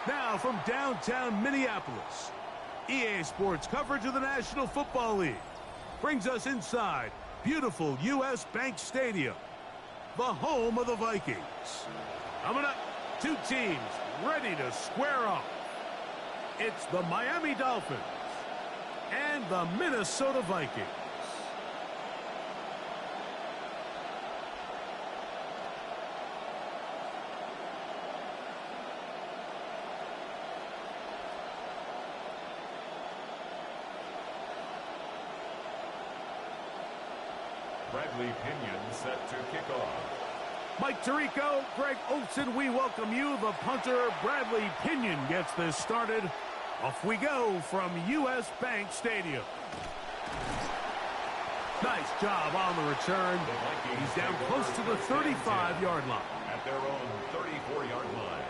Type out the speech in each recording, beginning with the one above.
Now from downtown Minneapolis, EA Sports coverage of the National Football League brings us inside beautiful U.S. Bank Stadium, the home of the Vikings. Coming up, two teams ready to square off. It's the Miami Dolphins and the Minnesota Vikings. Bradley Pinion set to kick off. Mike Tirico, Greg Olson, we welcome you. The punter, Bradley Pinion, gets this started. Off we go from U.S. Bank Stadium. Nice job on the return. He's down close to the 35-yard line. At their own 34-yard line.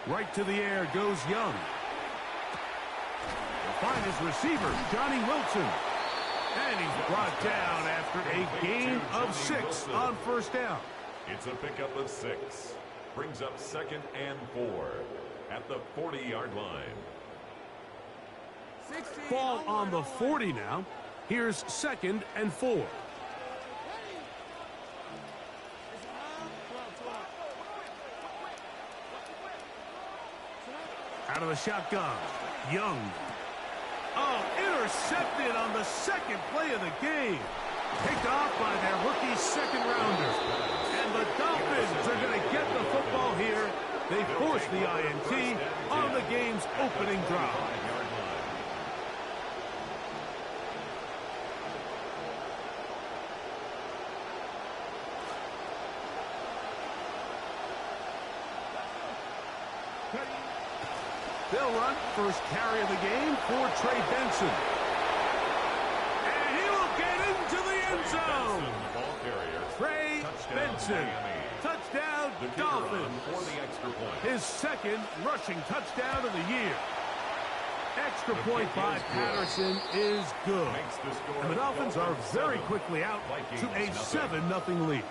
Right to the air goes Young. He'll find his receiver, Johnny Wilson. And he's brought down after a gain of 6 on first down. It's a pickup of 6. Brings up 2nd and 4 at the 40-yard line. Ball on the 40 now. Here's 2nd and 4. Out of the shotgun, Young. Oh, intercepted on the second play of the game. Picked off by their rookie second-rounder. And the Dolphins are going to get the football here. They force the INT on the game's opening drive. They'll run first carry of the game for Trey Benson. And he will get into the end zone. Trey Benson. Touchdown, Dolphins. For the extra point. His second rushing touchdown of the year. Extra point by Patterson is good. And the Dolphins are very quickly out to a 7-0 lead.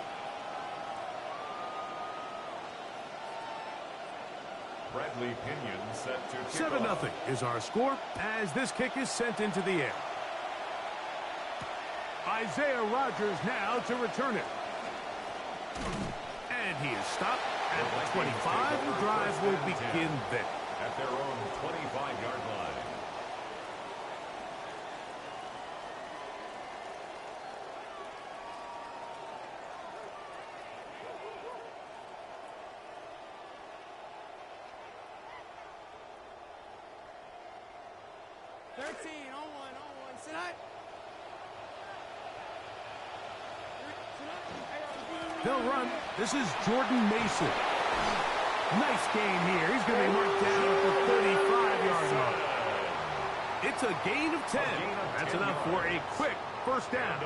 Bradley Pinion set to kick 7-0 off. is our score as this kick is sent into the air. Isaiah Rodgers now to return it. And he is stopped at the 25. The drive will begin there. At their own 25-yard line. They'll run. This is Jordan Mason. Nice game here. He's going to be marked down at the 35-yard line. It's a gain of 10. That's enough for a quick first down.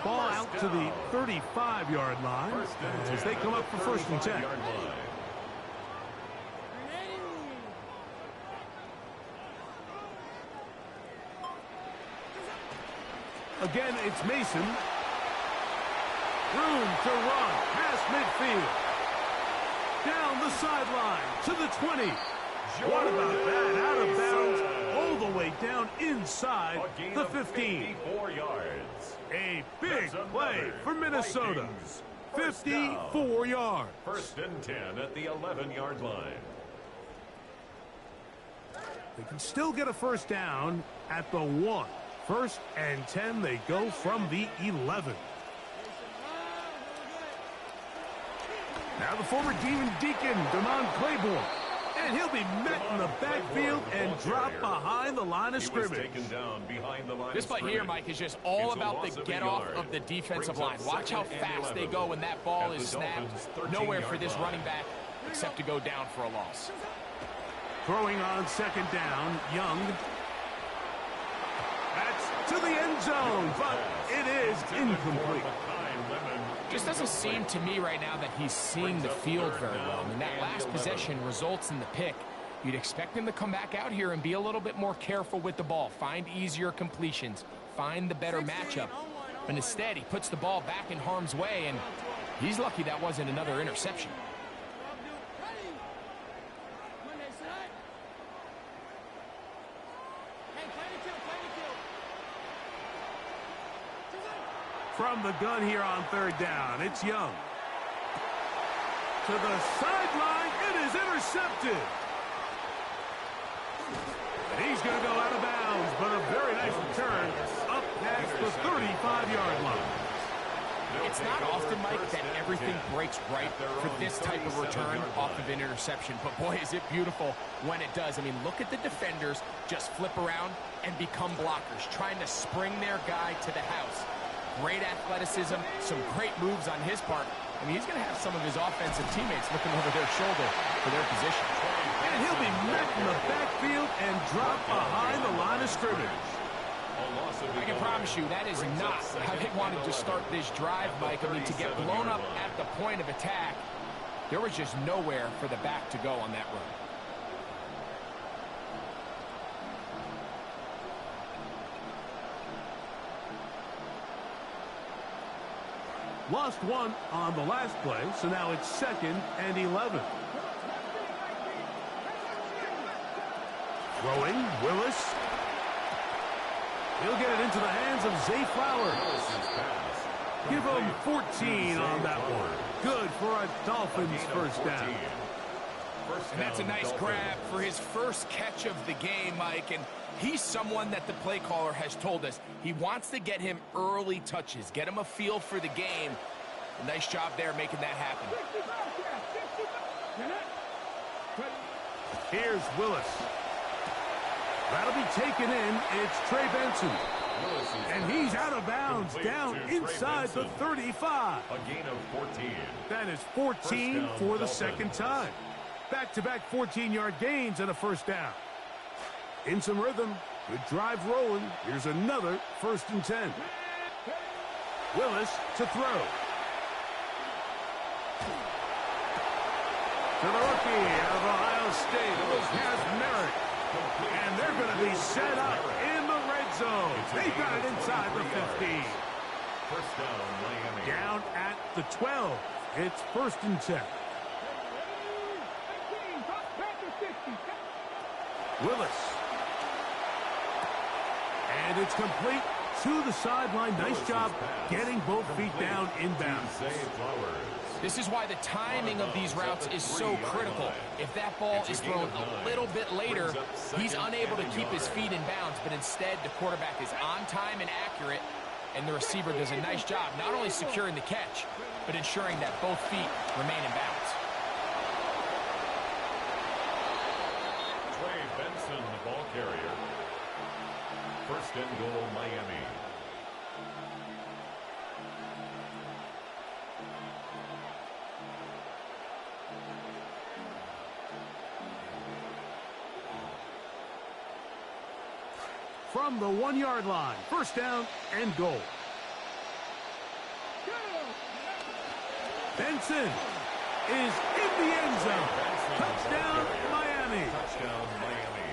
Ball out to the 35-yard line as they come up for first and 10. Again, it's Mason. Room to run past midfield. Down the sideline to the 20. What about that? Out of bounds all the way down inside the 15. 54 yards. A big play for Minnesota. 54 yards. First and 10 at the 11-yard line. They can still get a first down at the 1. First and 10, they go from the 11. Now the former Demon Deacon, Damon Claiborne. And he'll be met in the backfield and dropped behind the line of scrimmage. This play here, Mike, is just all about the get-off of the defensive line. Watch how fast they go when that ball is snapped. Nowhere for this running back except to go down for a loss. Throwing on second down, Young. That's to the end zone, but it is incomplete. Just doesn't seem to me right now that he's seeing the field very well. I mean, that last possession results in the pick. You'd expect him to come back out here and be a little bit more careful with the ball, find easier completions, find the better matchup. But instead, he puts the ball back in harm's way, and he's lucky that wasn't another interception. From the gun here on third down, it's Young. To the sideline, it is intercepted. And he's going to go out of bounds, but a very nice return up past the 35-yard line. It's not often, Mike, that everything breaks right for this type of return off of an interception. But, boy, is it beautiful when it does. I mean, look at the defenders just flip around and become blockers, trying to spring their guy to the house. Great athleticism, some great moves on his part. I mean, he's going to have some of his offensive teammates looking over their shoulder for their position. And he'll be met in the backfield and dropped behind the line of scrimmage. I can promise you that is not how they wanted to start this drive, Mike. I mean, to get blown up at the point of attack, there was just nowhere for the back to go on that run. Lost one on the last play, so now it's 2nd and 11. Throwing, Willis. He'll get it into the hands of Zay Flowers. Give him 14 on that one. Good for a Dolphins first down. And that's a nice grab for his first catch of the game, Mike. And he's someone that the play caller has told us he wants to get him early touches, get him a feel for the game. A nice job there making that happen. Here's Willis. That'll be taken in. It's Trey Benson. And he's out of bounds, down inside the 35. A gain of 14. That is 14 for the second time. Back-to-back 14-yard gains and a first down. In some rhythm, good drive rolling. Here's another 1st and 10. Willis to throw. To the rookie out of Ohio State, Merrick. And they're going to be set up in the red zone. They got it inside the 15. First down, Miami. Down at the 12. It's 1st and 10. Willis. And it's complete to the sideline. Nice job getting both feet down inbounds. This is why the timing of these routes is so critical. If that ball is thrown a little bit later, he's unable to keep his feet in bounds, but instead the quarterback is on time and accurate, and the receiver does a nice job not only securing the catch, but ensuring that both feet remain in bounds. Trey Benson, the ball carrier. 1st and goal, Miami. From the 1-yard line, 1st down and goal. Benson is in the end zone. Touchdown, Miami. Touchdown, Miami.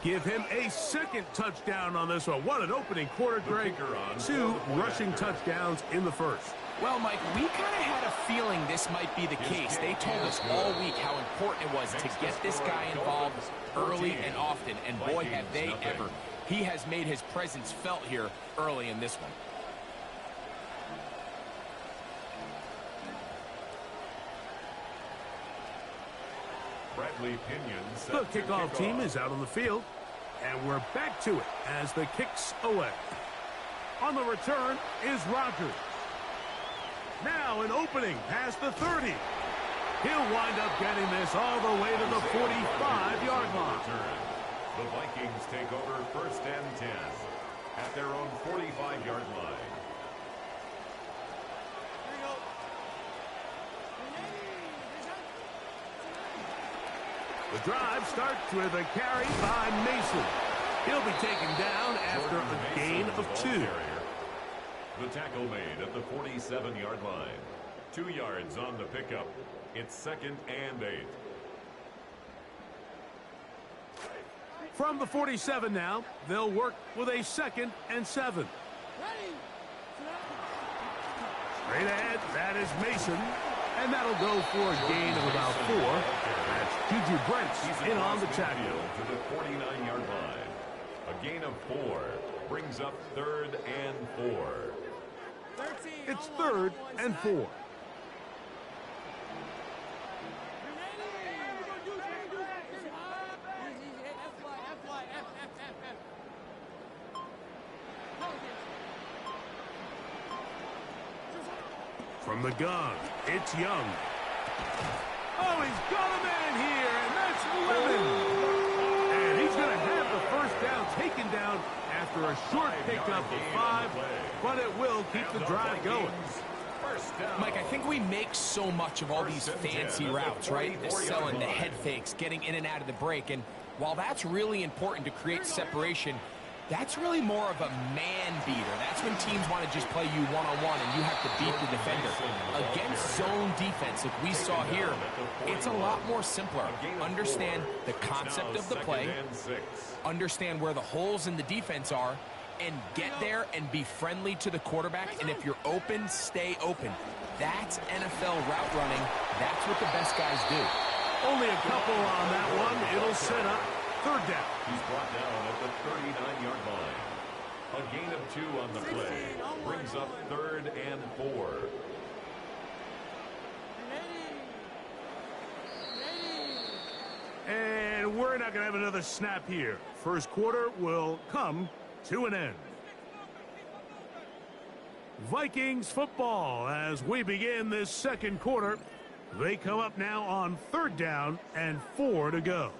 Give him a 2nd touchdown on this one. What an opening quarter, Greg. 2 rushing touchdowns in the 1st. Well, Mike, we kind of had a feeling this might be the case. They told us all week how important it was to get this guy involved early and often, and boy, have they ever. He has made his presence felt here early in this one. Bradley Pinion The kickoff team is out on the field, and we're back to it as the kick's away. On the return is Rogers. Now an opening past the 30. He'll wind up getting this all the way to the 45-yard line. The Vikings take over 1st and 10 at their own 45-yard line. The drive starts with a carry by Mason. He'll be taken down after a gain of 2. The tackle made at the 47-yard line. 2 yards on the pickup. It's 2nd and 8. From the 47 now, they'll work with a 2nd and 7. Straight ahead, that is Mason. And that'll go for a gain of about 4. That's Juju Brents in on the tackle. To the 49-yard line. A gain of 4 brings up 3rd and 4. It's 3rd and 4. From the gun, it's Young. Oh, he's got a man here, and that's 11. And he's going to have the first down taken down after a short pickup of 5, but it will keep the drive going. Mike, I think we make so much of all these fancy routes, right? The selling, the head fakes, getting in and out of the break. And while that's really important to create separation, that's really more of a man beater. That's when teams want to just play you one-on-one and you have to beat the defender. Against zone defense, like we saw here, it's a lot more simpler. Understand the concept of the play, understand where the holes in the defense are, and get there and be friendly to the quarterback. And if you're open, stay open. That's NFL route running. That's what the best guys do. Only a couple on that one. It'll set up 3rd down. He's brought down at the 39-yard line. A gain of 2 on the play brings up 3rd and 4. And we're not going to have another snap here. First quarter will come to an end. Vikings football as we begin this 2nd quarter. They come up now on 3rd down and 4 to go.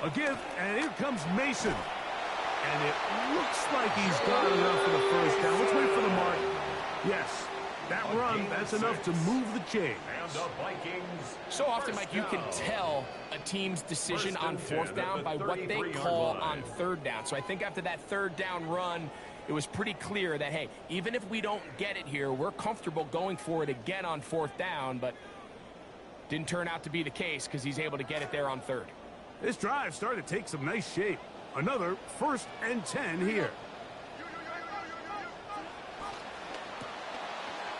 A give, and here comes Mason. And it looks like he's got enough for the first down. Let's wait for the mark. Yes, that run, that's enough to move the chains. And the Vikings. So often, Mike, you can tell a team's decision on 4th down by what they call on 3rd down. So I think after that 3rd down run, it was pretty clear that, hey, even if we don't get it here, we're comfortable going for it again on 4th down, but didn't turn out to be the case because he's able to get it there on 3rd. This drive started to take some nice shape. Another 1st and 10 here.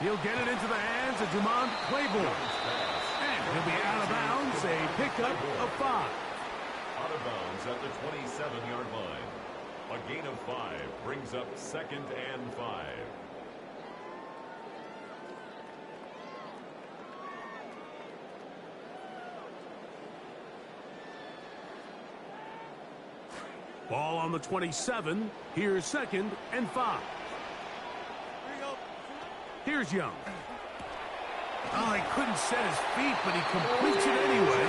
He'll get it into the hands of Jamon Claiborne. And he'll be out of bounds, a pickup of 5. Out of bounds at the 27-yard line. A gain of 5 brings up 2nd and 5. Ball on the 27. Here's 2nd and 5. Here's Young. Oh, he couldn't set his feet, but he completes it anyway.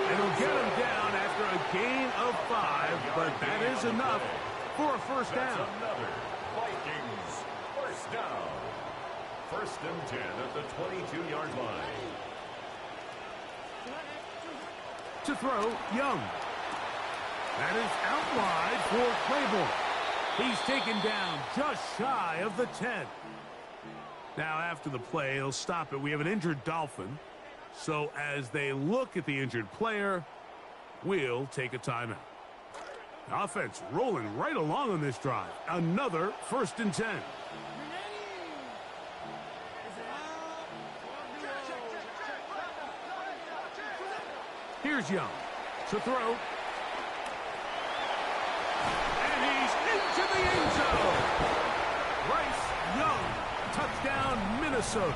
And he'll get him down after a gain of 5, but that is enough for a first down. That's another Vikings first down. 1st and 10 at the 22-yard line. To throw, Young. That is out wide for Claiborne. He's taken down just shy of the 10. Now, after the play, he'll stop it. We have an injured Dolphin. So as they look at the injured player, we'll take a timeout. Offense rolling right along on this drive. Another 1st and 10. Here's Young to throw. the end zone. Bryce Young, touchdown, Minnesota.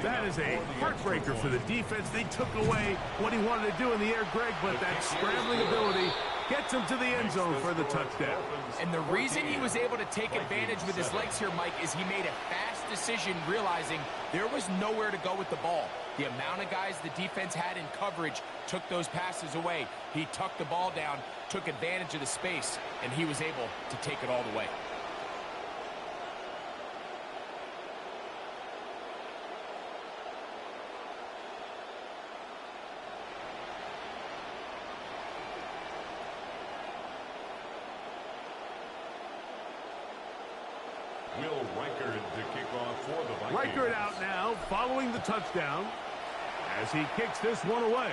That is a heartbreaker for the defense. They took away what he wanted to do in the air, Greg, but that scrambling ability gets him to the end zone for the touchdown. And the reason he was able to take advantage with his legs here, Mike, is he made a fast decision realizing there was nowhere to go with the ball. The amount of guys the defense had in coverage took those passes away. He tucked the ball down, took advantage of the space, and he was able to take it all the way. Reichert out now, following the touchdown, as he kicks this one away.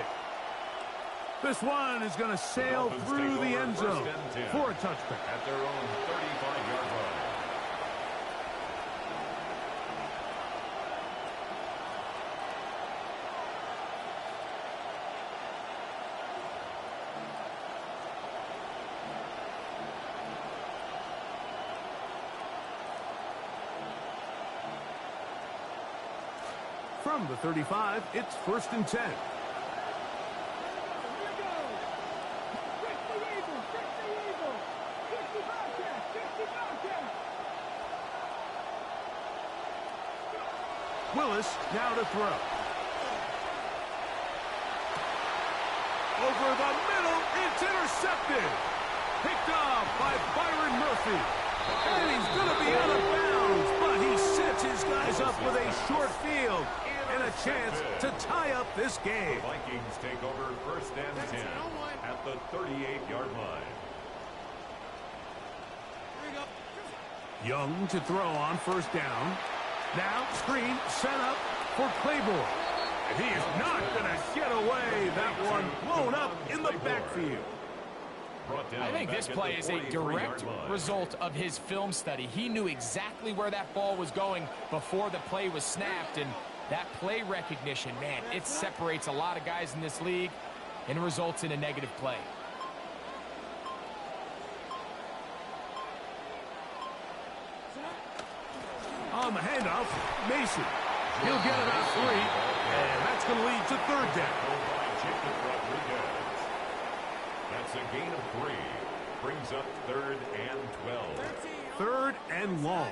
This one is going to sail through the end zone for a touchback. At their own 35-yard line. From the 35, it's 1st and 10. Willis now to throw. Over the middle, it's intercepted. Picked off by Byron Murphy. And he's going to be out of bounds, but he sets his guys up with a short field and a chance to tie up this game. The Vikings take over 1st and 10 at the 38-yard line. Young to throw on 1st down. Now screen set up for Claiborne. And he is not going to get away. That one blown up in the backfield. I think this play is a direct result of his film study. He knew exactly where that ball was going before the play was snapped, and that play recognition, man, it separates a lot of guys in this league and results in a negative play. On the handoff, Mason. He'll get about 3, and that's going to lead to 3rd down. That's a gain of 3. Brings up 3rd and 12. 3rd and long.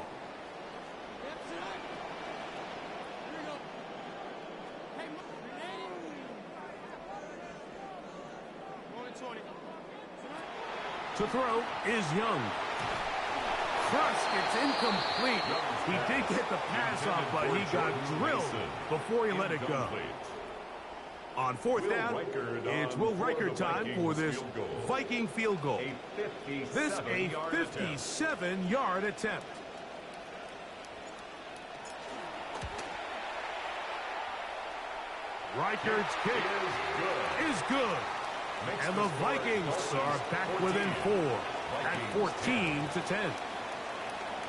To throw is Young. Crushed, it's incomplete. He did get the pass off, but he got drilled before he let it go. On 4th down, it's Will Reichert time for this Viking field goal. This a 57-yard attempt. Reichert's kick is good. And the Vikings are back within 4 at 14-10.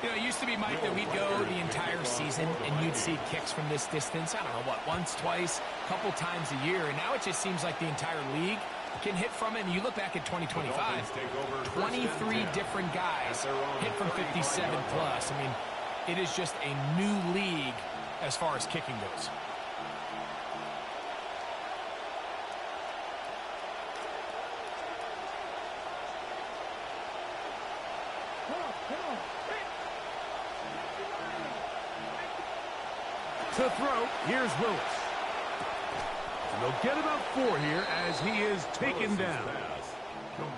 You know, it used to be, Mike, that we'd go the entire season and you'd see kicks from this distance, I don't know, what, once, twice, a couple times a year. And now it just seems like the entire league can hit from it. And you look back at 2025, 23 different guys hit from 57 plus. I mean, it is just a new league as far as kicking goes. To throw, here's Willis. And they'll get about 4 here as he is taken down.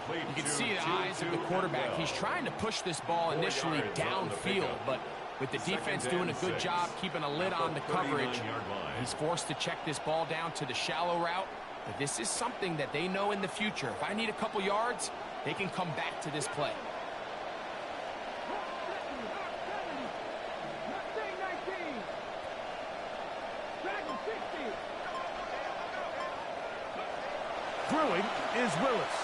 You can see the eyes of the quarterback. He's trying to push this ball initially downfield, but with the defense doing a good job keeping a lid on the coverage, he's forced to check this ball down to the shallow route. But this is something that they know in the future. If I need a couple yards, they can come back to this play. Throwing is Willis.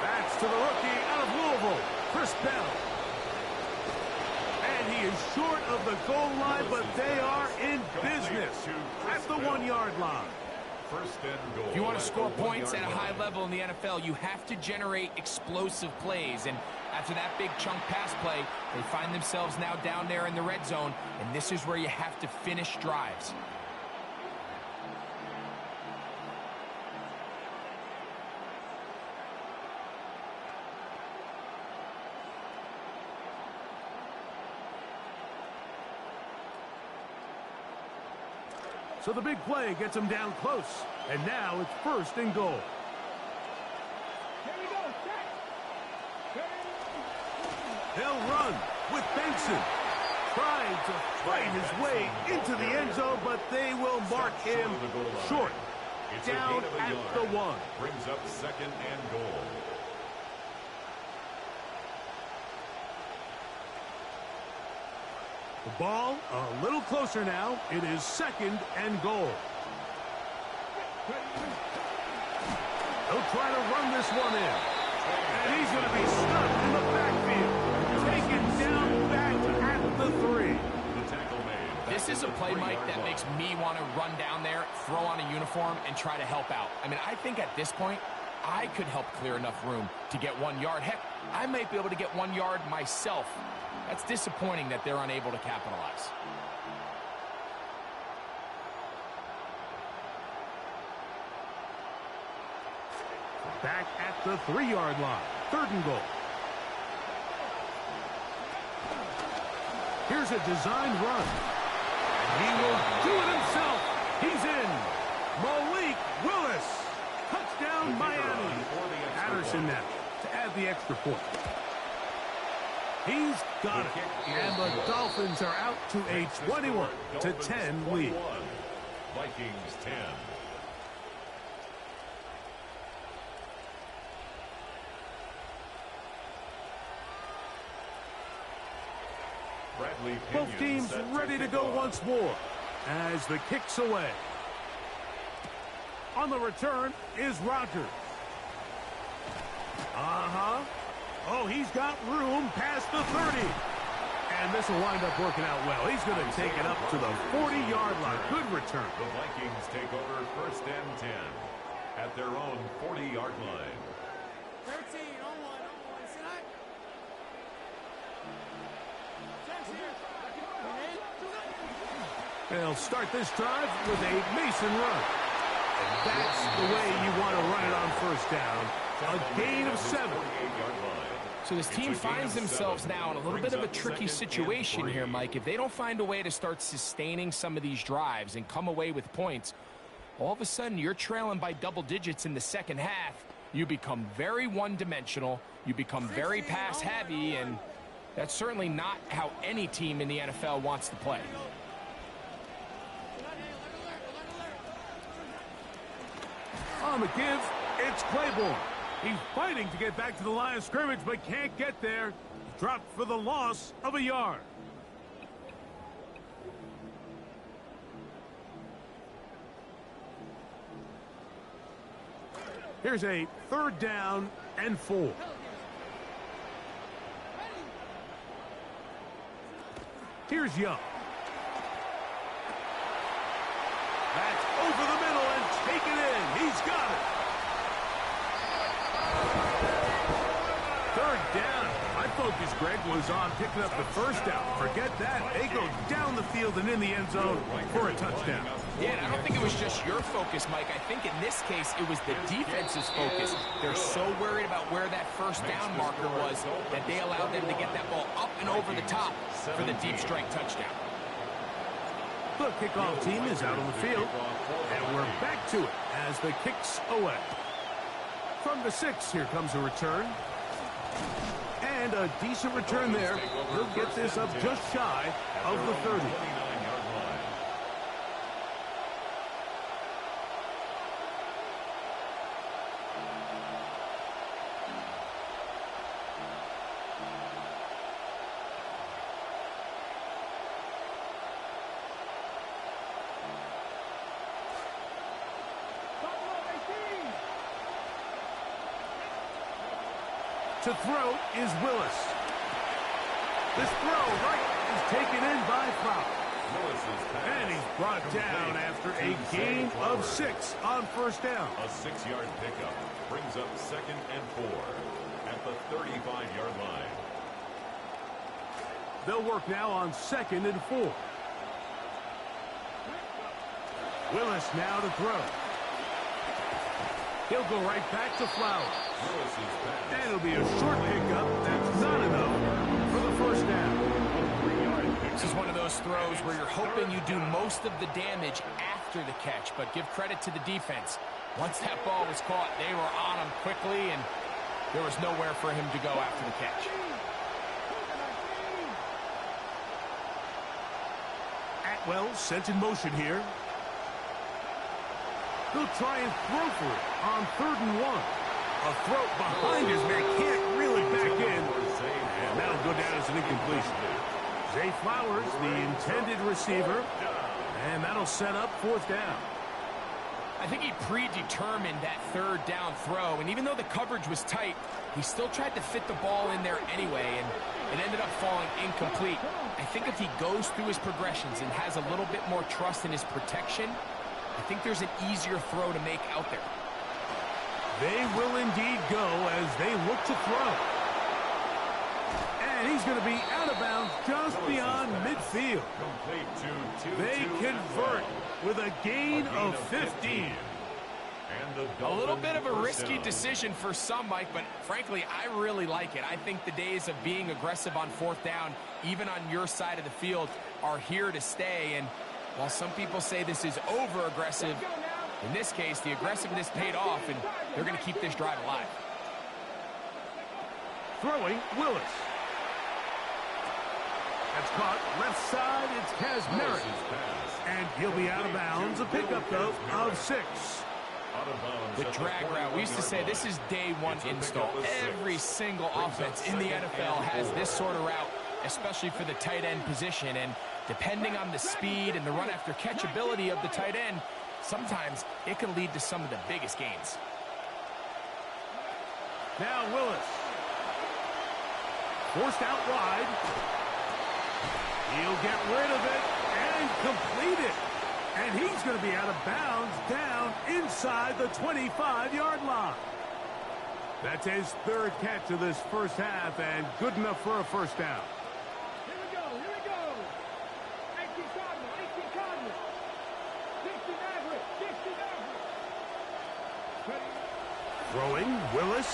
That's to the rookie out of Louisville, Chris Bell. And he is short of the goal line, but they are in business at the 1-yard line. first and goal. If you want to score points at a high level in the NFL, you have to generate explosive plays. And after that big chunk pass play, they find themselves now down there in the red zone. And this is where you have to finish drives. So the big play gets him down close. And now it's first and goal. They'll run with Benson. Trying to fight his way into the end zone, but they will mark him short. Down at the 1. Brings up second and goal. The ball a little closer now. It is second and goal. They'll try to run this one in. And he's going to be stuck in the backfield. Taken down back at the 3. The tackle made. This is a play, Mike, that makes me want to run down there, throw on a uniform, and try to help out. I mean, I think at this point, I could help clear enough room to get 1 yard. Heck, I might be able to get 1 yard myself. That's disappointing that they're unable to capitalize. Back at the 3-yard line. Third and goal. Here's a designed run. And he will do it himself. He's in. Malik Willis. Touchdown, Miami. Patterson now to add the extra point. He's got it. And the Dolphins are out to a 21-10 lead. Vikings 10. Both teams ready to go once more as the kick's away. On the return is Rodgers. Oh, he's got room past the 30. And this will wind up working out well. He's going to take it up to the 40-yard line. Good return. The Vikings take over first and 10 at their own 40-yard line. 13, on one, sit up. They'll start this drive with a Mason run. And that's the way you want to run it on first down. A gain of 7. So this team finds themselves now in a little bit of a tricky situation here, Mike. If they don't find a way to start sustaining some of these drives and come away with points, all of a sudden you're trailing by double digits in the second half. You become very one-dimensional. You become very pass-heavy, and that's certainly not how any team in the NFL wants to play. On the give, it's Claiborne. He's fighting to get back to the line of scrimmage, but can't get there. Dropped for the loss of a yard. Here's a 3rd down and 4. Here's Young. That's over the middle and taken in. He's got it. 3rd down. My focus, Greg, was on picking up the first down. Forget that. They go down the field and in the end zone for a touchdown. Yeah, and I don't think it was just your focus, Mike. I think in this case, it was the defense's focus. They're so worried about where that first down marker was that they allowed them to get that ball up and over the top for the deep strike touchdown. The kickoff team is out on the field, and we're back to it as the kick's away. From the 6, here comes a return. And a decent return there. He'll get this up just shy of the 30. To throw is Willis. This throw right is taken in by Fowler. And he's brought down after a gain of 6 on first down. A 6-yard pickup brings up 2nd and 4 at the 35-yard line. They'll work now on 2nd and 4. Willis now to throw. He'll go right back to Flowers. And it'll be a short pickup. That's not enough for the first down. This is one of those throws where you're hoping you do most of the damage after the catch, but give credit to the defense. Once that ball was caught, they were on him quickly, and there was nowhere for him to go after the catch. Atwell sent in motion here. He'll try and throw for it on 3rd and 1. A throw behind his man, can't reel it back in. And that'll go down as an incompletion. Zay Flowers, the intended receiver, and that'll set up 4th down. I think he predetermined that 3rd down throw, and even though the coverage was tight, he still tried to fit the ball in there anyway, and it ended up falling incomplete. I think if he goes through his progressions and has a little bit more trust in his protection, I think there's an easier throw to make out there. They will indeed go as they look to throw. And he's going to be out of bounds just beyond midfield. They convert with a gain of 15. A little bit of a risky decision for some, Mike, but frankly, I really like it. I think the days of being aggressive on 4th down, even on your side of the field, are here to stay. And while some people say this is over-aggressive, in this case, the aggressiveness paid off, and they're going to keep this drive alive. Throwing, Willis. That's caught left side. It's Kazmarek. And he'll be out of bounds. A pickup, though, of 6. The drag route. We used to say this is day 1 install. Every single offense in the NFL has this sort of route, especially for the tight end position. And depending on the speed and the run after catch ability of the tight end, sometimes it can lead to some of the biggest gains. Now Willis. Forced out wide. He'll get rid of it and complete it. And he's going to be out of bounds down inside the 25-yard line. That's his 3rd catch of this first half and good enough for a first down. Here we go, here we go. 18 Cardinal, 18 Cardinal. 60 average, 60 average. Throwing, Willis.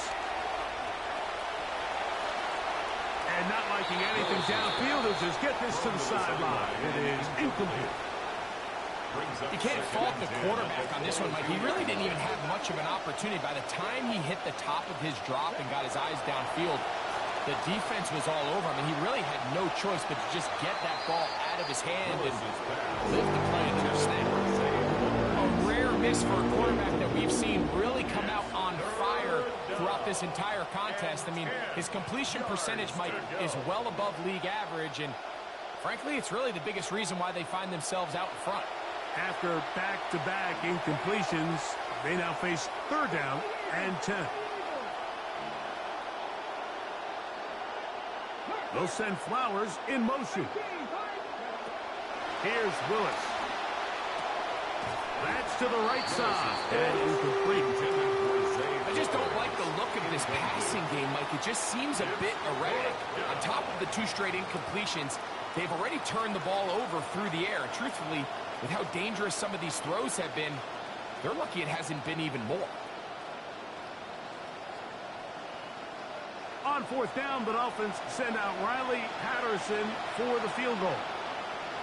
And not liking anything downfield, he'll just get this to the sideline. It is incomplete. You can't fault the quarterback on this one, Mike. He really didn't even have much of an opportunity. By the time he hit the top of his drop and got his eyes downfield, the defense was all over him, and he really had no choice but to just get that ball out of his hand and live the play into a snap. A rare miss for a quarterback that we've seen really come out on fire throughout this entire contest. I mean, his completion percentage, Mike, is well above league average, and frankly, it's really the biggest reason why they find themselves out in front. After back-to-back incompletions, they now face 3rd down and 10. They'll send Flowers in motion. Here's Willis. That's to the right side. And incomplete. I just don't like the look of this passing game, Mike. It just seems a bit erratic. On top of the 2 straight incompletions, they've already turned the ball over through the air. Truthfully, with how dangerous some of these throws have been, they're lucky it hasn't been even more. On 4th down, the Dolphins send out Riley Patterson for the field goal.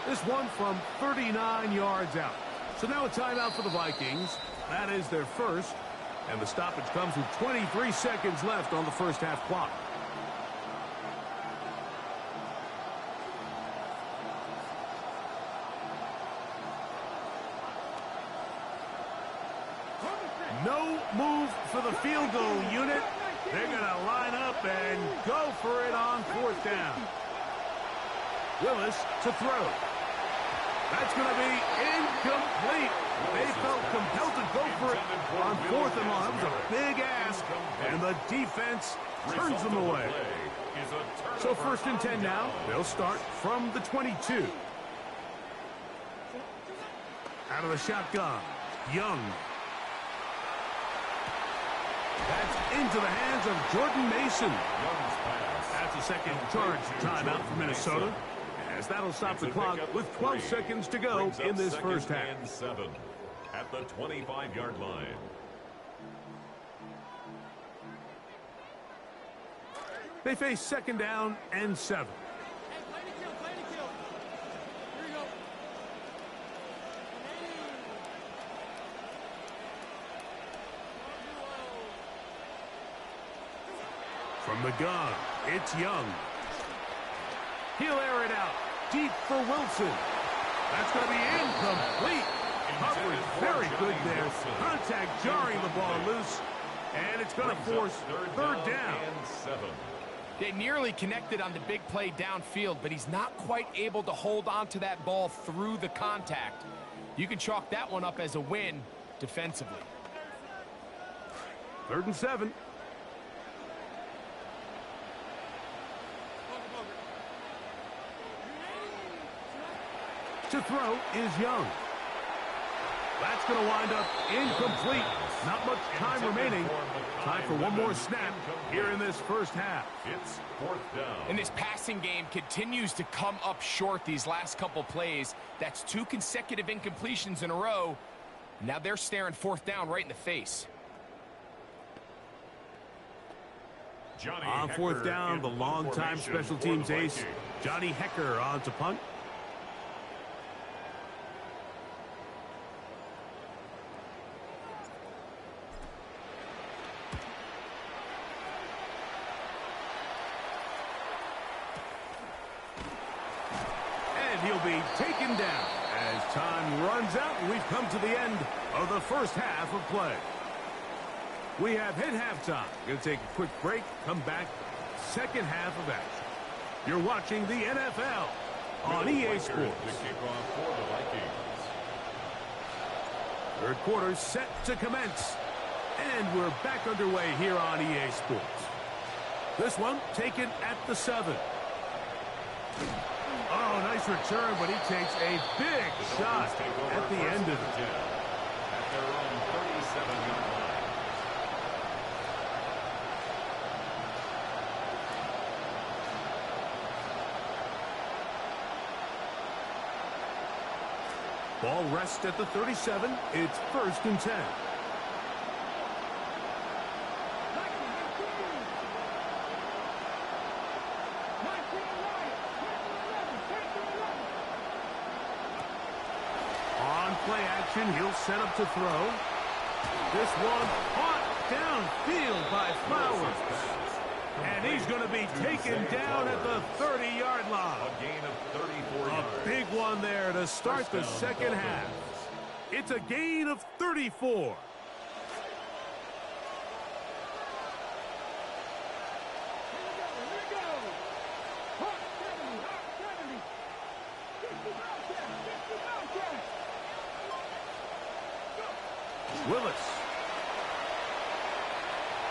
This one from 39 yards out. So now a timeout for the Vikings. That is their first. And the stoppage comes with 23 seconds left on the first half clock. No move for the field goal unit. They're going to line up and go for it on 4th down. Willis to throw. That's going to be incomplete. They felt compelled to go for it on 4th and long. That was a big ask, and the defense turns them away. So 1st and 10 now. They'll start from the 22. Out of the shotgun, Young. That's into the hands of Jordan Mason. That's a second charge timeout for Minnesota, as that'll stop the clock with 12 seconds to go in this first half. And 7 at the 25-yard line. They face second down and 7. From the gun, it's Young. He'll air it out deep for Wilson. That's going to be incomplete. Coverage very good there. Contact jarring the ball loose, and it's going to force third down. They nearly connected on the big play downfield, but he's not quite able to hold on to that ball through the contact. You can chalk that one up as a win defensively. 3rd and 7. To throw is Young. That's going to wind up incomplete. Not much time remaining. Time for one more snap here in this first half. It's 4th down. And this passing game continues to come up short these last couple plays. That's 2 consecutive incompletions in a row. Now they're staring 4th down right in the face. On 4th down, the longtime special teams ace, Johnny Hecker, on to punt. He'll be taken down as time runs out, and we've come to the end of the first half of play. We have hit halftime. Going to take a quick break, come back, second half of action. You're watching the NFL on EA Sports. Third quarter set to commence, and we're back underway here on EA Sports. This one taken at the 7. Oh, nice return, but he takes a big shot at the end of it. At their own 37-yard line. Ball rests at the 37. It's 1st and 10. Play action, he'll set up to throw. This one caught downfield by Flowers. And he's going to be taken down at the 30-yard line. A gain of 34 yards. A big one there to start the second half. It's a gain of 34. Willis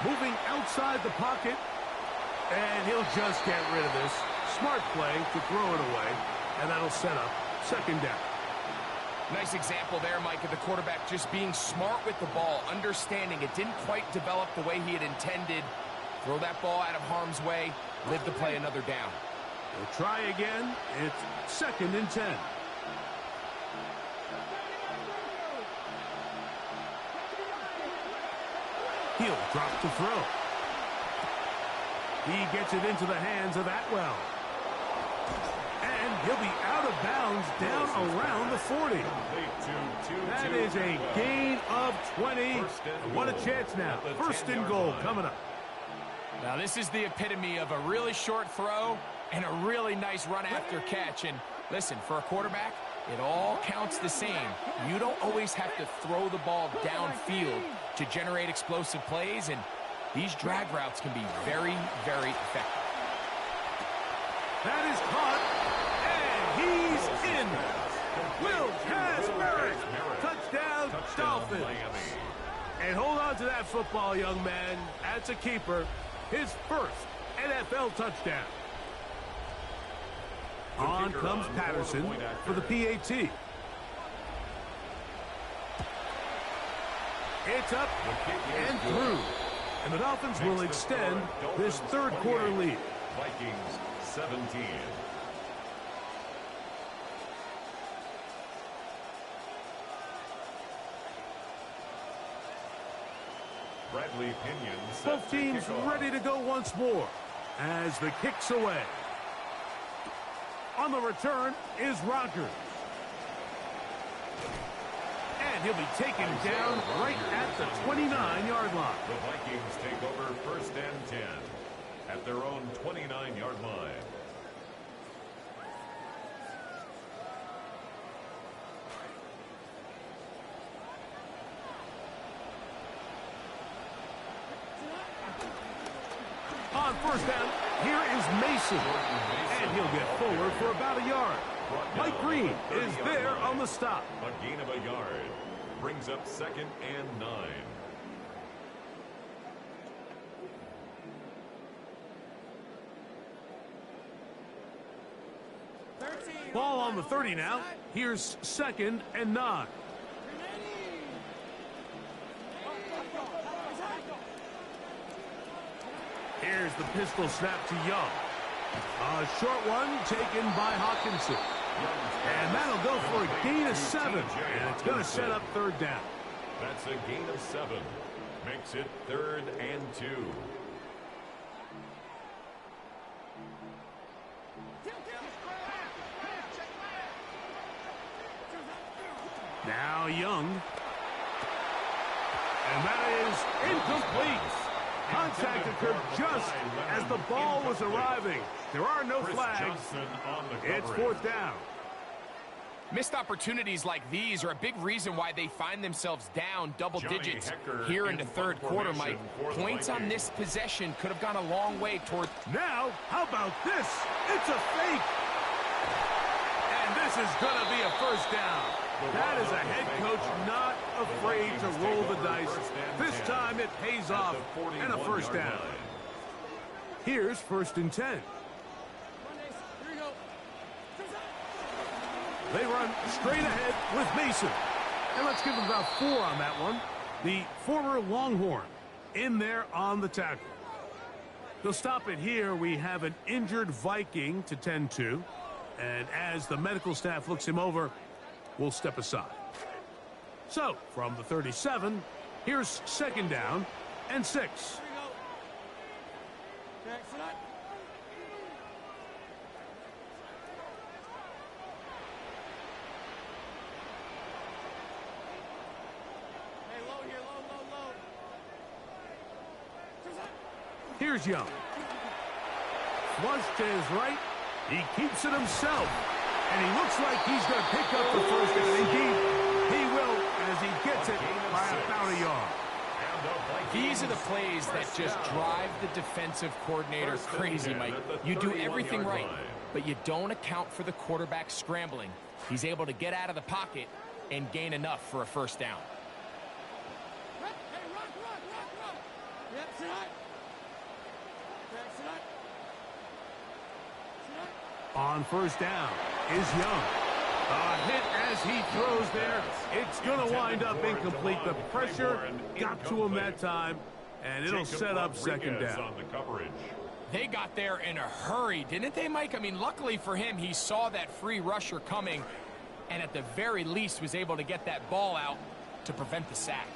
moving outside the pocket, and he'll just get rid of this. Smart play to throw it away, and that'll set up second down. Nice example there, Mike, of the quarterback just being smart with the ball, understanding it didn't quite develop the way he had intended. Throw that ball out of harm's way, live to play another down. We'll try again. It's 2nd and 10. He'll drop to throw. He gets it into the hands of Atwell. And he'll be out of bounds down around the 40. That is a gain of 20. What a chance now. 1st and goal coming up. Now this is the epitome of a really short throw and a really nice run after catch. And listen, for a quarterback, it all counts the same. You don't always have to throw the ball downfield to generate explosive plays, and these drag routes can be very, very effective. That is caught, and he's in. Will Casper, touchdown, Dolphins. And hold on to that football, young man. That's a keeper. His first NFL touchdown. On comes Patterson for the PAT. It's up and through. And the Dolphins will extend this third quarter lead. Vikings 17. Bradley Pinion. Both teams ready to go once more as the kick's away. On the return is Rogers. And he'll be taken down right at the 29-yard line. The Vikings take over first and 10 at their own 29-yard line. On first down, here is Mason. And he'll get forward for about a yard. Mike Green is there on the stop. A gain of a yard brings up second and 9. Ball on the 30 now. Here's second and 9. Here's the pistol snap to Young. A short one taken by Hawkinson. And that'll go for a gain of 7. And it's going to set up third down. That's a gain of 7. Makes it third and 2. Now Young. And that is incomplete. Contact occurred just as the ball was arriving. There are no flags. It's fourth down. Missed opportunities like these are a big reason why they find themselves down double digits here in the third quarter, Mike. Points on this possession could have gone a long way toward... Now, how about this? It's a fake. And this is going to be a first down. That is a head coach not afraid to roll the dice. This time it pays off and a first down. Here's first and 10. They run straight ahead with Mason. And let's give them about 4 on that one. The former Longhorn in there on the tackle. They'll stop it here. We have an injured Viking to tend to. And as the medical staff looks him over, we'll step aside. So, from the 37, here's second down and 6. Here's Young. Flush to his right. He keeps it himself. And he looks like he's going to pick up the first down. Indeed, he will as he gets it by about a yard. These are the plays that just drive the defensive coordinator crazy, Mike. You do everything right, but you don't account for the quarterback scrambling. He's able to get out of the pocket and gain enough for a first down. On first down is Young. A hit as he throws there. It's going to wind up incomplete. The pressure got to him that time, and it'll set up second down. They got there in a hurry, didn't they, Mike? I mean, luckily for him, he saw that free rusher coming, and at the very least was able to get that ball out to prevent the sack.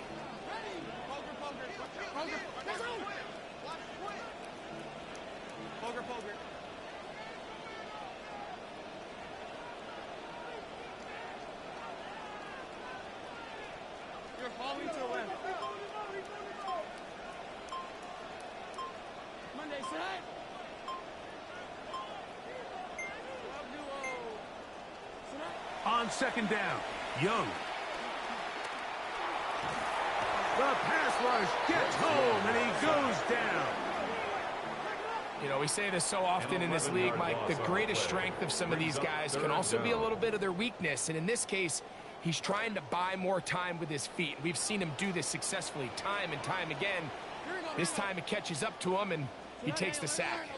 You're falling to the left. Monday, side. On second down, Young. The pass rush gets home, and he goes down. You know, we say this so often in this league, Mike, the greatest strength of some of these guys can also be a little bit of their weakness. And in this case, he's trying to buy more time with his feet. We've seen him do this successfully time and time again. This time it catches up to him, and he takes the sack.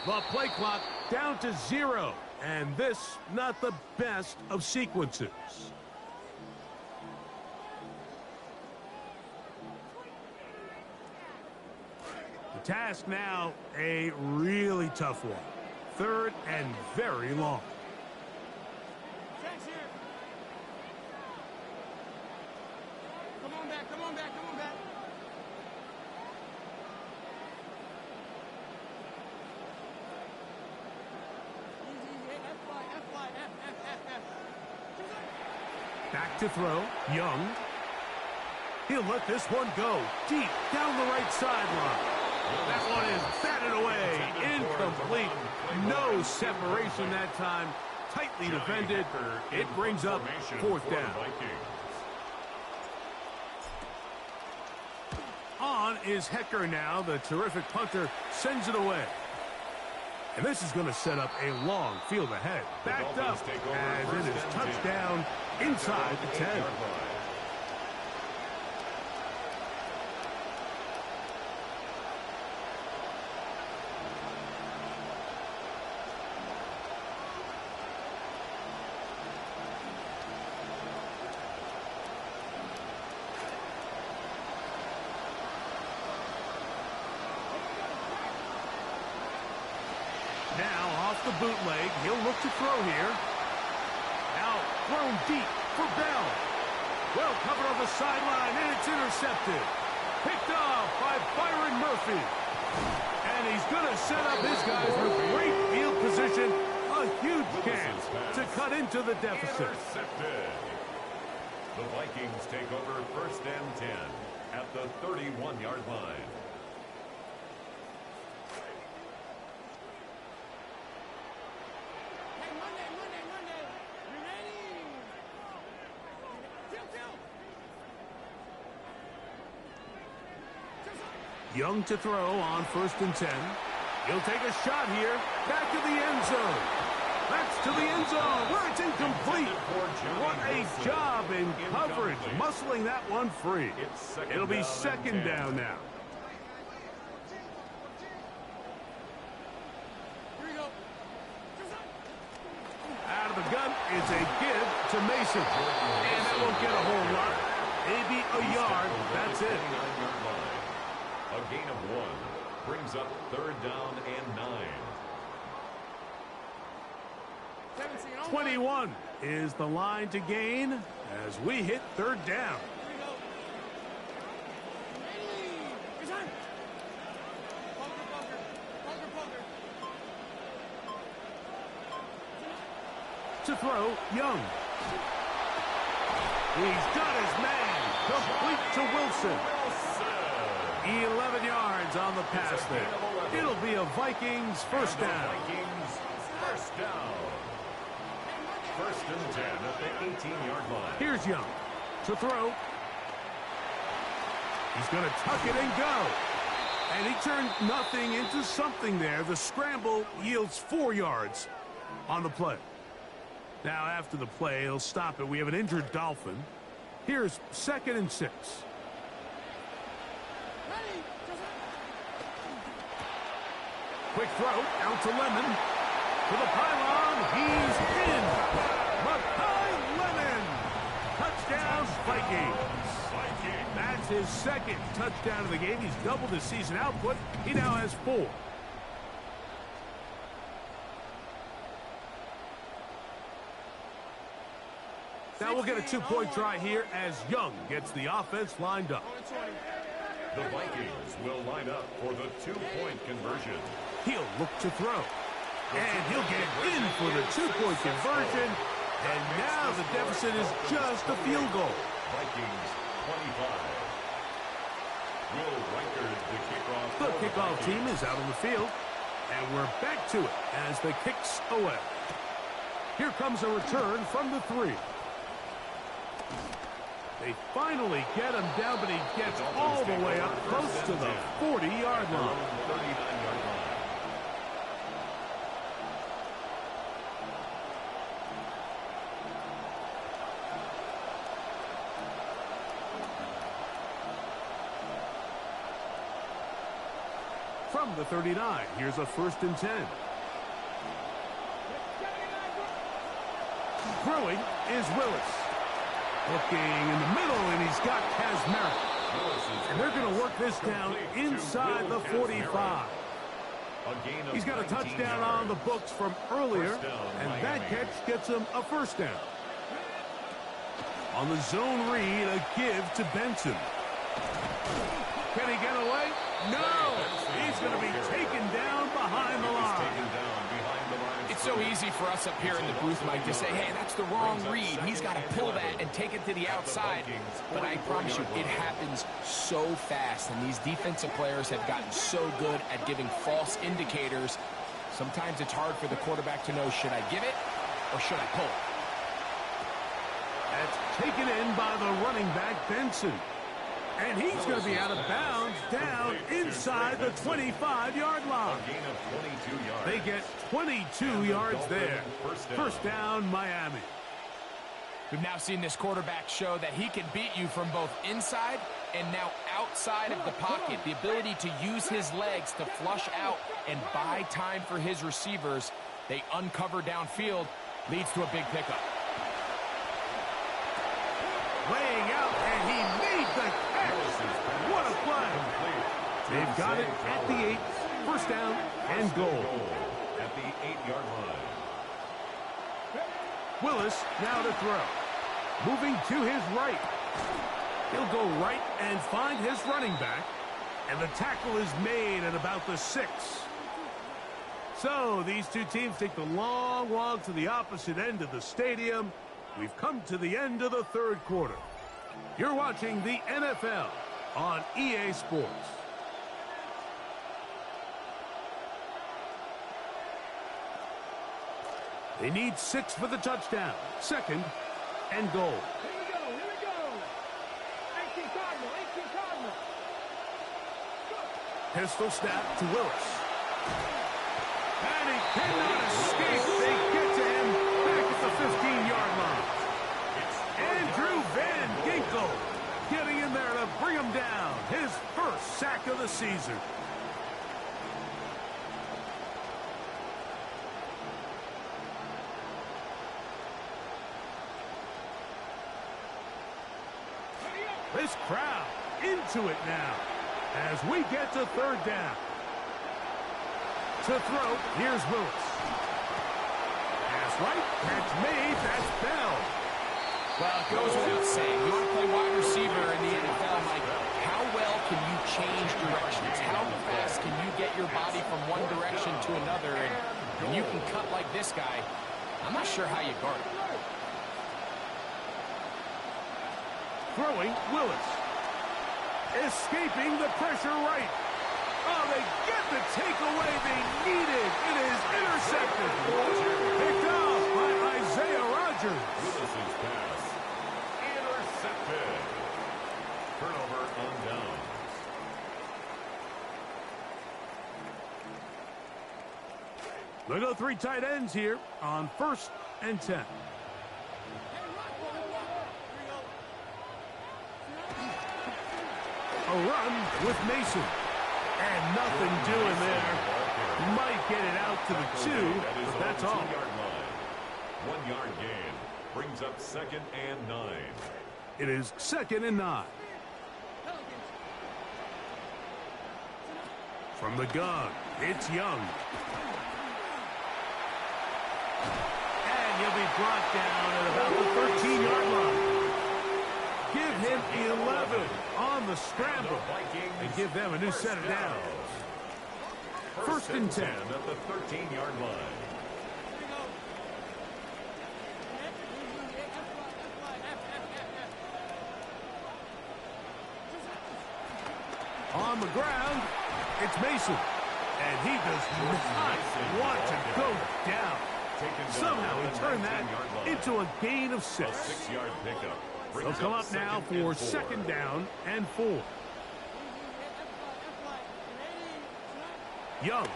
The play clock down to 0. And this, not the best of sequences. The task now, a really tough one. 3rd and very long. Checks here. Come on back, come on back, come on back. Back to throw. Young. He'll let this one go deep down the right sideline. That one is batted away. Incomplete. No separation that time. Tightly defended. It brings up 4th down. On is Hecker now. The terrific punter sends it away. And this is going to set up a long field ahead. Backed up as it is touchdown inside the 10. Now off the bootleg, he'll look to throw here. Now thrown deep for Bell. Well covered on the sideline, and it's intercepted. Picked off by Byron Murphy. And he's going to set up his guys with great field position. A huge chance to cut into the deficit. Intercepted. The Vikings take over 1st and 10 at the 31-yard line. Young to throw on 1st and 10. He'll take a shot here. Back to the end zone. That's to the end zone where it's incomplete. What a job in coverage, muscling that one free. It'll be 2nd down now. Out of the gun is a give to Mason. And that won't get a whole lot. Maybe a yard. That's it. A gain of 1 brings up 3rd down and 9. 21 is the line to gain as we hit 3rd down. To throw, Young. He's got his man. Complete to Wilson. 11 yards on the pass there. It'll be a Vikings 1st down. Vikings 1st down. 1st and 10 at the 18-yard line. Here's Young to throw. He's going to tuck it and go. And he turned nothing into something there. The scramble yields 4 yards on the play. Now after the play, he'll stop it. We have an injured Dolphin. Here's 2nd and 6. Quick throw out to Lemon. To the pylon. He's in. Makai Lemon. Touchdown, Vikings. That's his 2nd touchdown of the game. He's doubled his season output. He now has 4. Now we'll get a 2-point try here as Young gets the offense lined up. The Vikings will line up for the 2-point conversion. He'll look to throw. And he'll get in for the 2-point conversion. And now the deficit is just a field goal. Vikings 25. Will Reichard, the kickoff. The kickoff team is out on the field. And we're back to it as the kicks away. Here comes a return from the 3. They finally get him down, but he gets all the way up close to the 40-yard line. 39-yard line. from the 39. Here's a 1st and 10. Throwing is Willis. Looking in the middle, and he's got Kazmarek. And they're going to work this down inside the 45. He's got a touchdown on the books from earlier, and that catch gets him a 1st down. On the zone read, a give to Benson. Can he get away? No! He's going to be taken down behind the line. It's so easy for us up here in the booth, Mike, to say, hey, that's the wrong read. He's got to pull that and take it to the outside. But I promise you, it happens so fast. And these defensive players have gotten so good at giving false indicators. Sometimes it's hard for the quarterback to know, should I give it or should I pull it? That's taken in by the running back, Benson. And he's going to be out of bounds down inside the 25-yard line. They get 22 yards there. 1st down, Miami. We've now seen this quarterback show that he can beat you from both inside and now outside of the pocket. The ability to use his legs to flush out and buy time for his receivers. They uncover downfield, leads to a big pickup. Laying out, and he made the catch. What a play. They've got it at the 8. 1st down and goal. At the 8-yard line. Willis now to throw. Moving to his right. He'll go right and find his running back. And the tackle is made at about the 6. So these two teams take the long walk to the opposite end of the stadium. We've come to the end of the 3rd quarter. You're watching the NFL on EA Sports. They need 6 for the touchdown. 2nd and goal. Here we go. 18 Cardinal. Pistol snap to Willis. And he cannot escape. They get to him back at the 15-yard line. Andrew Van Ginkel getting in there to bring him down. His 1st sack of the season. This crowd into it now as we get to 3rd down. To throw, here's Willis. Pass right, catch made, that's Bell. Well, it goes without saying, you want to play wide receiver in the NFL, Mike, how well can you change directions? How fast can you get your body from one direction to another? And when you can cut like this guy, I'm not sure how you guard it. Throwing, Willis. Escaping the pressure right. Oh, they get the takeaway they needed. It is intercepted. Picked off by Isaiah Rodgers. Willis's pass. Intercepted. Turnover on downs. They go 3 tight ends here on 1st and 10. A run with Mason. And nothing doing there. Might get it out to the 2, but that's all. 1 yard gain. Brings up 2nd and 9. It is 2nd and 9. From the gun, it's Young. And he'll be brought down at about the 13-yard line. Give him 11 on the scramble and give them a new set of downs. 1st and 10 at the 13-yard line. On the ground, it's Mason. And he does not want to go down. Somehow he turned that into a gain of 6. A 6-yard pickup. They'll come up now for 2nd down and 4. Young.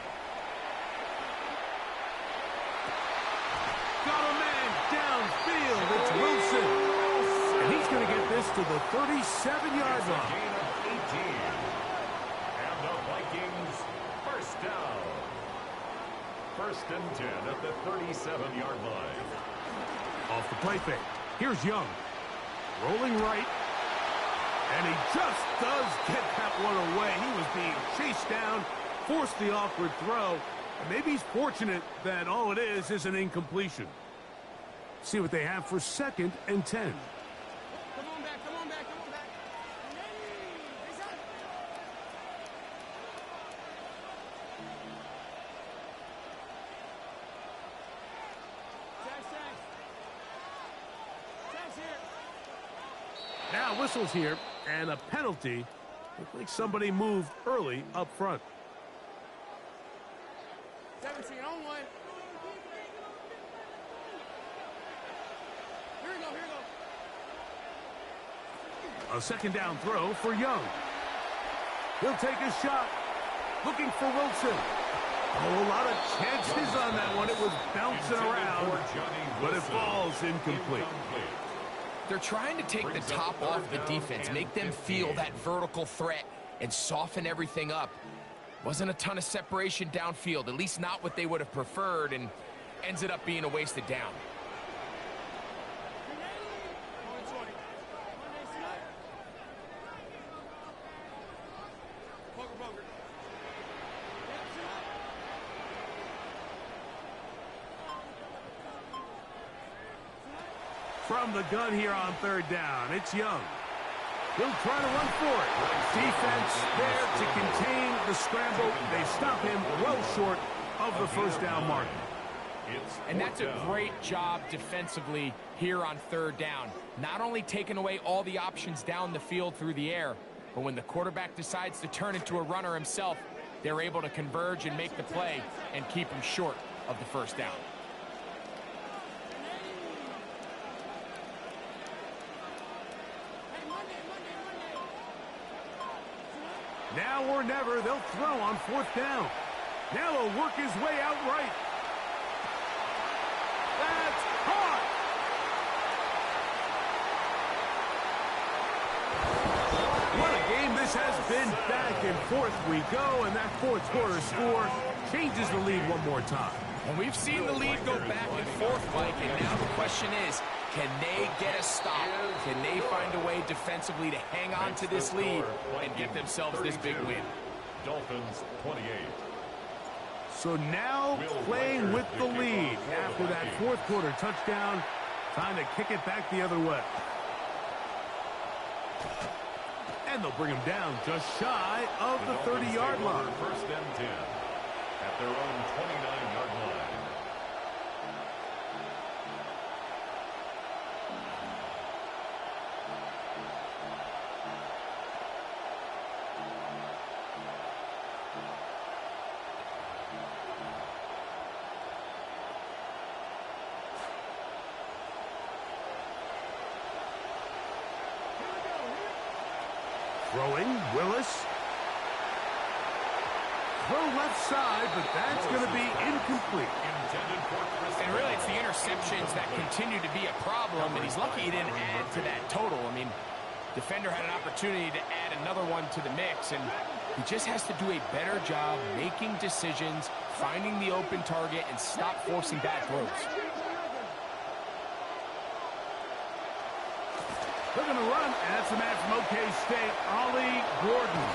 Got a man downfield. It's Wilson. And he's going to get this to the 37-yard line. Gain of 18. And the Vikings first and 10 at the 37-yard line. Off the play fake. Here's Young. Rolling right. And he just does get that one away. He was being chased down, forced the awkward throw. And maybe he's fortunate that all it is an incompletion. See what they have for 2nd and 10. Come on back, come on back, come on back. Tags here. Now whistles here, and a penalty. Looks like somebody moved early up front. 17 on one. Here we go, here we go. A 2nd down throw for Young. He'll take a shot. Looking for Wilson. Oh, a lot of chances on that one. It was bouncing around, but it falls incomplete. They're trying to take the top off the defense, make them feel that vertical threat, and soften everything up. Wasn't a ton of separation downfield, at least not what they would have preferred, and ends up being a wasted down. From the gun here on 3rd down, it's Young. He'll try to run for it. Defense there to contain the scramble. They stop him well short of the 1st down mark. And that's a great job defensively here on 3rd down. Not only taking away all the options down the field through the air, but when the quarterback decides to turn into a runner himself, they're able to converge and make the play and keep him short of the 1st down. Now or never, they'll throw on 4th down. Now he'll work his way out right. That's caught! What a game this has been. Back and forth we go, and that 4th quarter score changes the lead one more time. And we've seen the lead go back and forth, Mike, and now the question is, can they get a stop? Can they find a way defensively to hang on to this lead and get themselves this big win? Dolphins 28. So now playing with the lead after that 4th quarter touchdown. Time to kick it back the other way. And they'll bring him down just shy of the 30-yard line. First and 10 at their own 29-yard line. Throwing, Willis. Throw left side, but that's going to be incomplete. And really, it's the interceptions that continue to be a problem, and he's lucky he didn't add to that total. I mean, defender had an opportunity to add another one to the mix, and he just has to do a better job making decisions, finding the open target, and stop forcing bad throws. They're going to run, and that's the man from OK State, Ollie Gordon.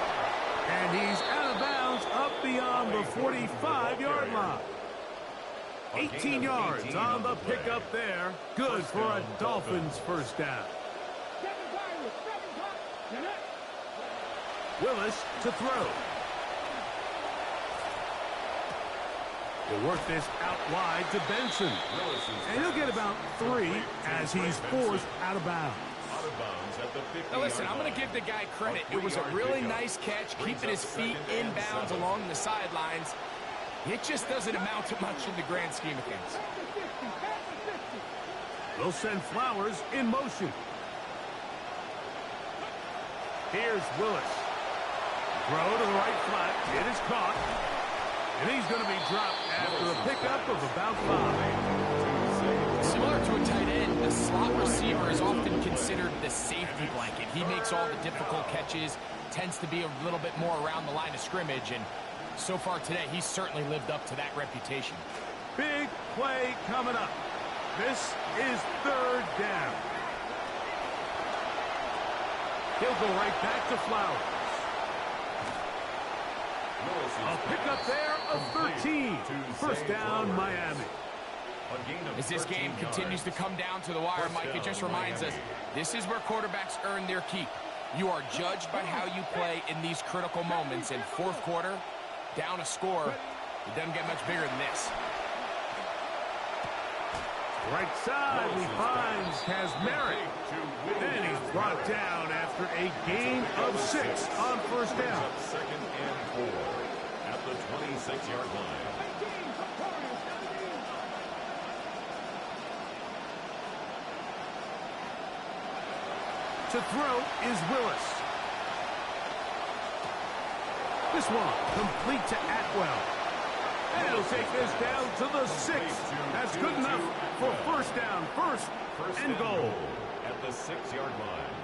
And he's out of bounds up beyond the 45-yard line. 18 yards on the pickup there. Good for a Dolphins 1st down. Willis to throw. He'll work this out wide to Benson. And he'll get about 3 as he's forced out of bounds. Now listen, I'm going to give the guy credit. It was a really nice catch, keeping his feet in bounds along the sidelines. It just doesn't amount to much in the grand scheme of things. They'll send Flowers in motion. Here's Willis. Throw to the right flat. It is caught. And he's going to be dropped after a pickup of about 5. Similar to a tight end, the slot receiver is often considered the safety blanket. He makes all the difficult catches, tends to be a little bit more around the line of scrimmage, and So far today, he's certainly lived up to that reputation. Big play coming up. This is third down. He'll go right back to Flowers. A pickup there of 13. First down, Miami. As this game continues to come down to the wire, Mike, it just reminds us, this is where quarterbacks earn their keep. You are judged by how you play in these critical moments. In fourth quarter, down a score, it doesn't get much bigger than this. Right side, he finds Kazmarek. Then he's brought down after a gain of 6 on first down. Second and 4 at the 26-yard line. To throw is Willis. This one complete to Atwell. And he'll take this down to the 6. That's good enough for first down. First and goal. At the 6-yard line.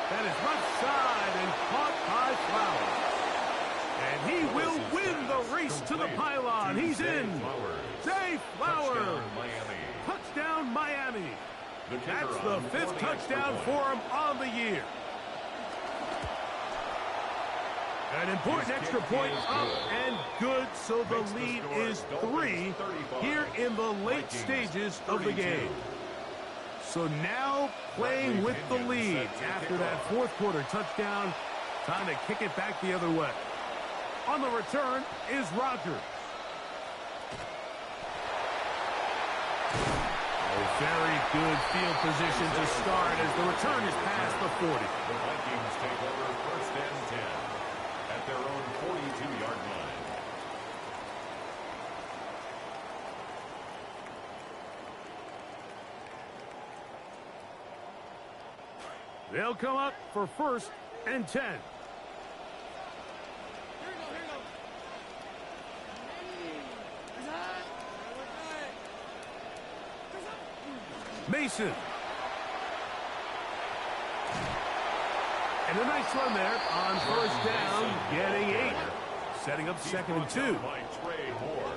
That is left side and caught by Flowers. And he will win the race to the pylon. He's in. Zay Flowers. Touchdown, Miami. That's the 5th touchdown for him on the year. An important extra point up and good, so the lead is 3 here in the late stages of the game. So now playing with the lead after that fourth quarter touchdown. Time to kick it back the other way. On the return is Rodgers. Very good field position to start as the return is past the 40. The Vikings take over first and 10 at their own 42-yard line. They'll come up for first and 10. Mason. And a nice run there on first down, getting 8. Setting up second and 2. By Trey Moore.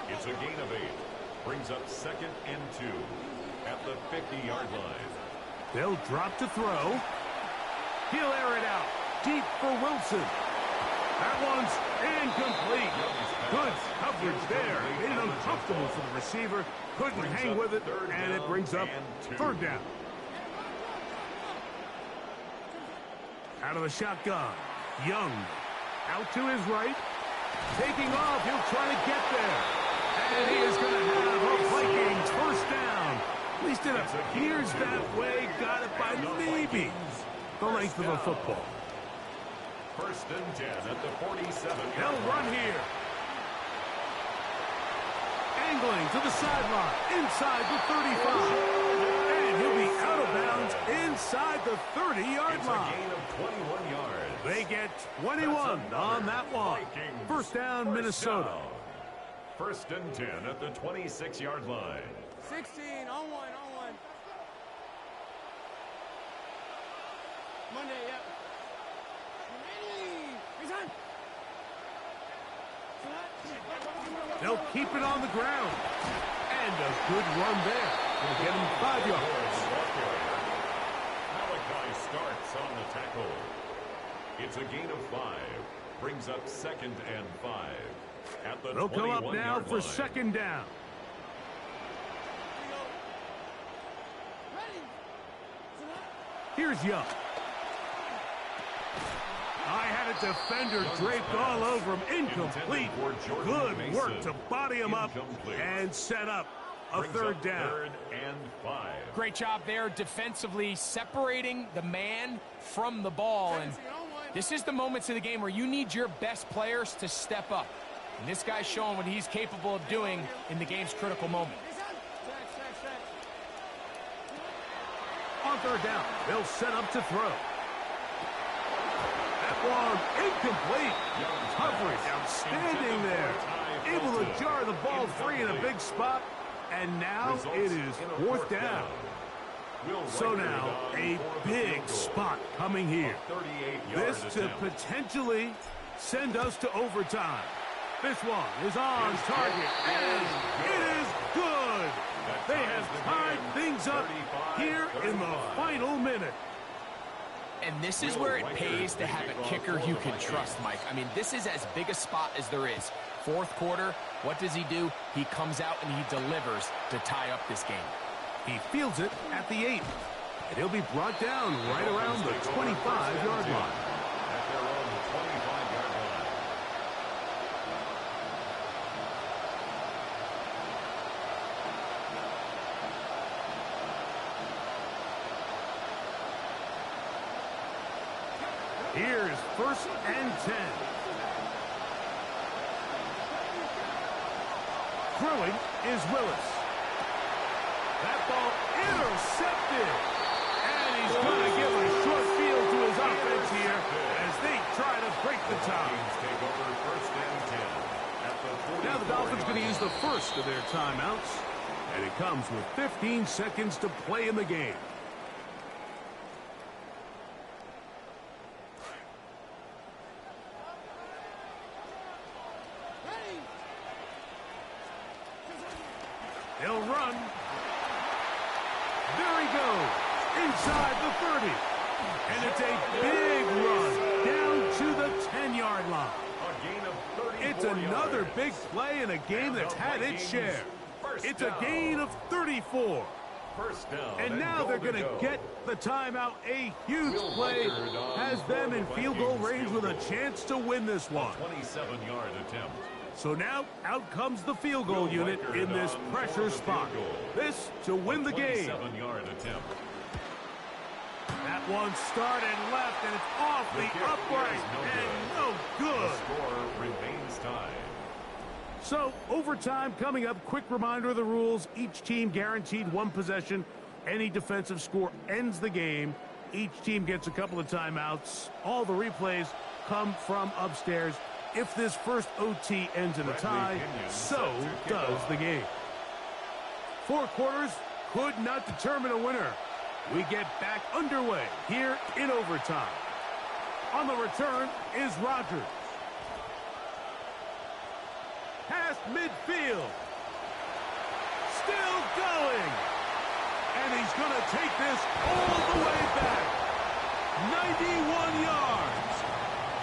It's a gain of 8. Brings up second and 2 at the 50-yard line. They'll drop to throw. He'll air it out. Deep for Wilson. That one's incomplete. Good coverage there. Made it uncomfortable for the receiver. Couldn't hang with it, and it brings up third down. Out of the shotgun. Young. Out to his right. Taking off. He'll try to get there. And he is going to have a Vikings first down. At least it appears that way. Got it by maybe the length of a football. First and 10 at the 47. They'll run here. Angling to the sideline. Inside the 35. And he'll be out of bounds inside the 30-yard line. It's a gain of 21 yards. They get 21 on that one. First down, Minnesota. First and 10 at the 26-yard line. 16, on one. Monday, yep. They'll keep it on the ground. And a good run there. It'll get him 5 yards. Malachi starts on the tackle. It's a gain of 5. Brings up second and 5. At the They'll come up now for line. second down. Here's Young. I had a defender draped all over him. Incomplete. Good work to body him up and set up a third down. Third and 5. Great job there defensively separating the man from the ball. And This is the moments of the game where you need your best players to step up. And this guy's showing what he's capable of doing in the game's critical moment. On third down, they'll set up to throw. That one incomplete. Coverage outstanding there. Able to jar the ball free in a big spot. And now it is fourth down. So now a big spot coming here. This to potentially send us to overtime. This one is on target, and it is good. They have tied things up here in the final minute. And this is where it pays to have a kicker you can trust, Mike. I mean, this is as big a spot as there is. Fourth quarter, what does he do? He comes out and he delivers to tie up this game. He fields it at the 8. And he'll be brought down right around the 25-yard line. At their own 25-yard line. Here's first and 10. Throwing is Willis. That ball intercepted. And he's going to give a short field to his offense here as they try to break the tie. Take over first and 10. Now the Dolphins going to use the first of their timeouts. And it comes with 15 seconds to play in the game. They'll run. There he goes. Inside the 30. And it's a big run down to the 10-yard line. A gain of 34 It's another yards. big play in a game that's had its share. It's a gain of 34. First down. And now they're going to get the timeout. A huge play has them in field goal range with a chance to win this one. 27-yard attempt. So now out comes the field goal unit in this pressure spot. This to win the game. 27-yard attempt. That one started left and it's off the upright and no good. The score remains tied. So overtime coming up. Quick reminder of the rules. Each team guaranteed one possession. Any defensive score ends the game. Each team gets a couple of timeouts. All the replays come from upstairs. If this first OT ends in a tie, so does the game. 4 quarters could not determine a winner. We get back underway here in overtime. On the return is Rodgers. Past midfield. Still going. And he's going to take this all the way back. 91 yards.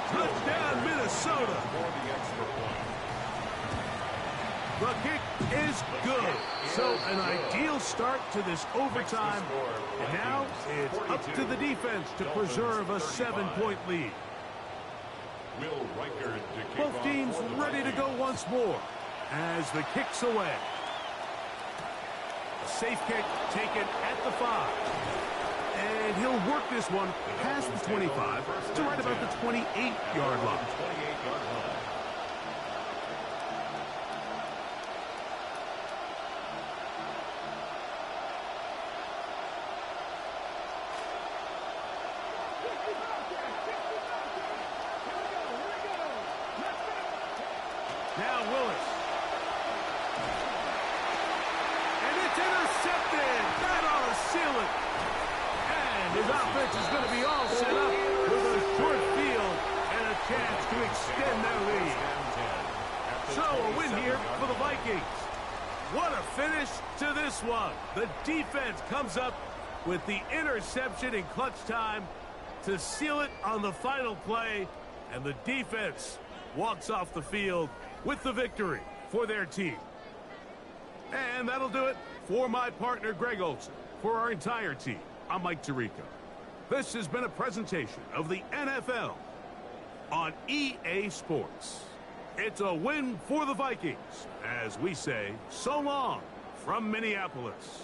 Touchdown, Minnesota. For the extra point. The kick is good. So an ideal start to this overtime. And now it's up to the defense to preserve a 7-point lead. Will Reichard to kick Both off teams for the ready to go Vikings. once more as the kick's away. Safe kick taken at the 5. And he'll work this one past the 25 to right about the 28-yard line. 28-yard line. Now Willis. And it's intercepted. That ought to seal it. And his offense is going to be all set up with a short field and a chance to extend their lead. So a win here for the Vikings. What a finish to this one. The defense comes up with the interception in clutch time to seal it on the final play. And the defense walks off the field with the victory for their team. And that'll do it for my partner, Greg Olson. For our entire team, I'm Mike Tirico. This has been a presentation of the NFL on EA Sports. It's a win for the Vikings, as we say so long from Minneapolis.